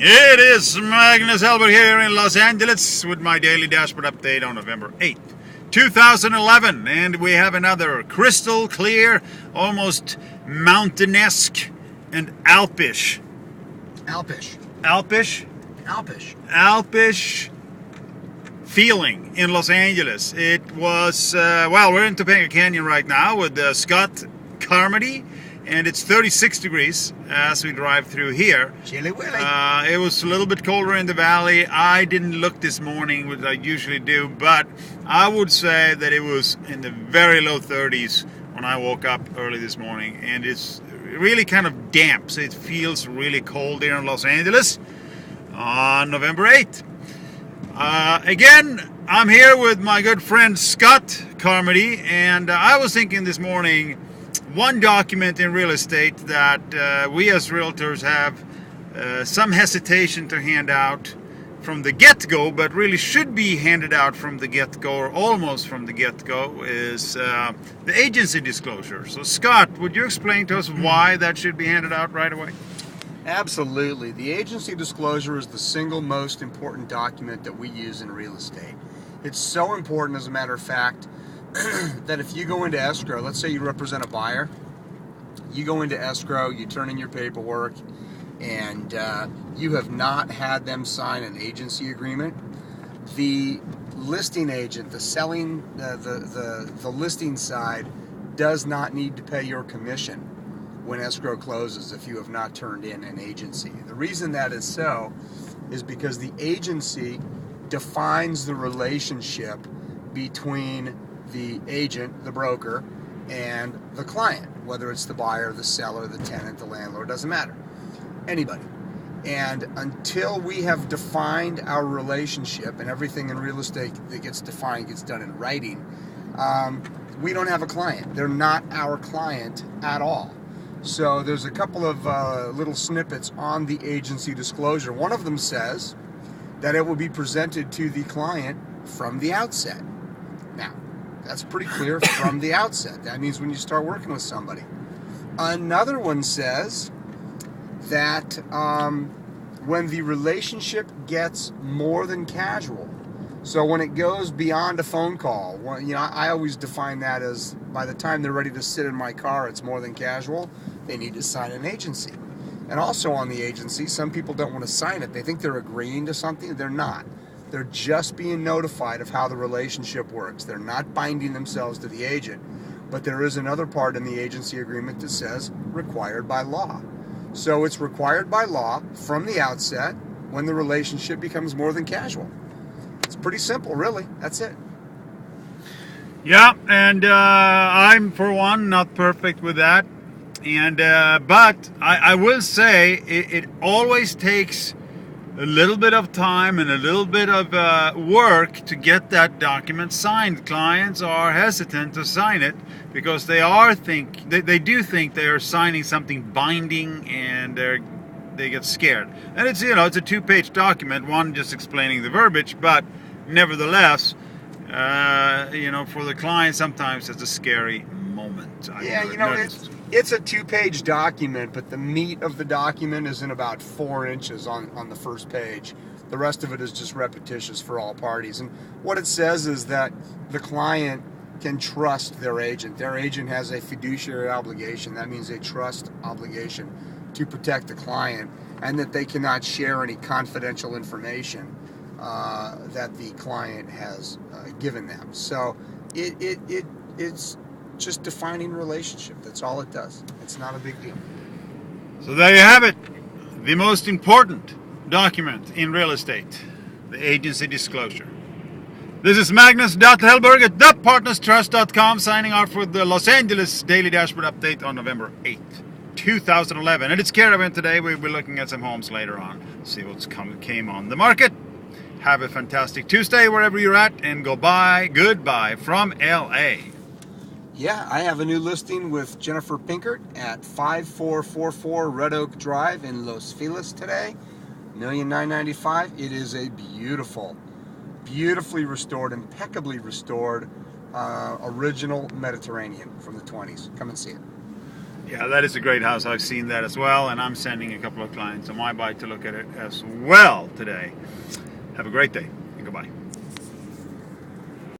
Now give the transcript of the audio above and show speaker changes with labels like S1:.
S1: It is Magnus Hellberg here in Los Angeles with my daily dashboard update on November 8th, 2011. And we have another crystal clear, almost mountain-esque and Alpish feeling in Los Angeles. It was, well, we're in Topanga Canyon right now with Scott Carmody. And it's 36 degrees as we drive through here.
S2: Chilly willy.
S1: It was a little bit colder in the valley. I didn't look this morning, which I usually do, but I would say that it was in the very low 30s when I woke up early this morning. And it's really kind of damp, so it feels really cold here in Los Angeles on November 8th. Again, I'm here with my good friend Scott Carmody, and I was thinking this morning, one document in real estate that we as realtors have some hesitation to hand out from the get-go, but really should be handed out from the get-go or almost from the get-go, is the agency disclosure. So Scott, would you explain to us why that should be handed out right away?
S2: Absolutely. The agency disclosure is the single most important document that we use in real estate. It's so important, as a matter of fact, that if you go into escrow, let's say you represent a buyer, you go into escrow, you turn in your paperwork, and you have not had them sign an agency agreement, the listing agent, the selling, the listing side does not need to pay your commission when escrow closes if you have not turned in an agency. The reason that is so is because the agency defines the relationship between the agent, the broker, and the client, whether it's the buyer, the seller, the tenant, the landlord, doesn't matter. Anybody. And until we have defined our relationship, and everything in real estate that gets defined gets done in writing, we don't have a client. They're not our client at all. So there's a couple of little snippets on the agency disclosure. One of them says that it will be presented to the client from the outset. Now, that's pretty clear from the outset. That means when you start working with somebody. Another one says that when the relationship gets more than casual, so when it goes beyond a phone call, I always define that as by the time they're ready to sit in my car, it's more than casual, they need to sign an agency. And also on the agency, some people don't want to sign it. They think they're agreeing to something. They're not. They're just being notified of how the relationship works. They're not binding themselves to the agent. But there is another part in the agency agreement that says required by law. So it's required by law from the outset when the relationship becomes more than casual. It's pretty simple, really. That's it.
S1: Yeah, and I'm, for one, not perfect with that. And but I will say it always takes a little bit of time and a little bit of work to get that document signed. Clients are hesitant to sign it because they do think they are signing something binding, and they get scared. And it's it's a 2-page document, one just explaining the verbiage, but nevertheless, for the client sometimes it's a scary moment.
S2: It's a 2-page document, but the meat of the document is in about 4 inches on the first page. The rest of it is just repetitious for all parties. And what it says is that the client can trust their agent. Their agent has a fiduciary obligation. That means a trust obligation to protect the client, and that they cannot share any confidential information that the client has given them. So it's just defining relationship. That's all it does. It's not a big deal.
S1: So there you have it. The most important document in real estate, the agency disclosure. This is Magnus Hellberg at thepartnerstrust.com signing off with the Los Angeles Daily Dashboard Update on November 8th, 2011. And it's caravan today. We'll be looking at some homes later on. See what's came on the market. Have a fantastic Tuesday wherever you're at, and goodbye from LA.
S2: Yeah, I have a new listing with Jennifer Pinkert at 5444 Red Oak Drive in Los Feliz today. $1,995,000. It is a beautifully restored, impeccably restored, original Mediterranean from the 20s. Come and see it.
S1: Yeah, that is a great house. I've seen that as well, and I'm sending a couple of clients on my bike to look at it as well today. Have a great day, and goodbye.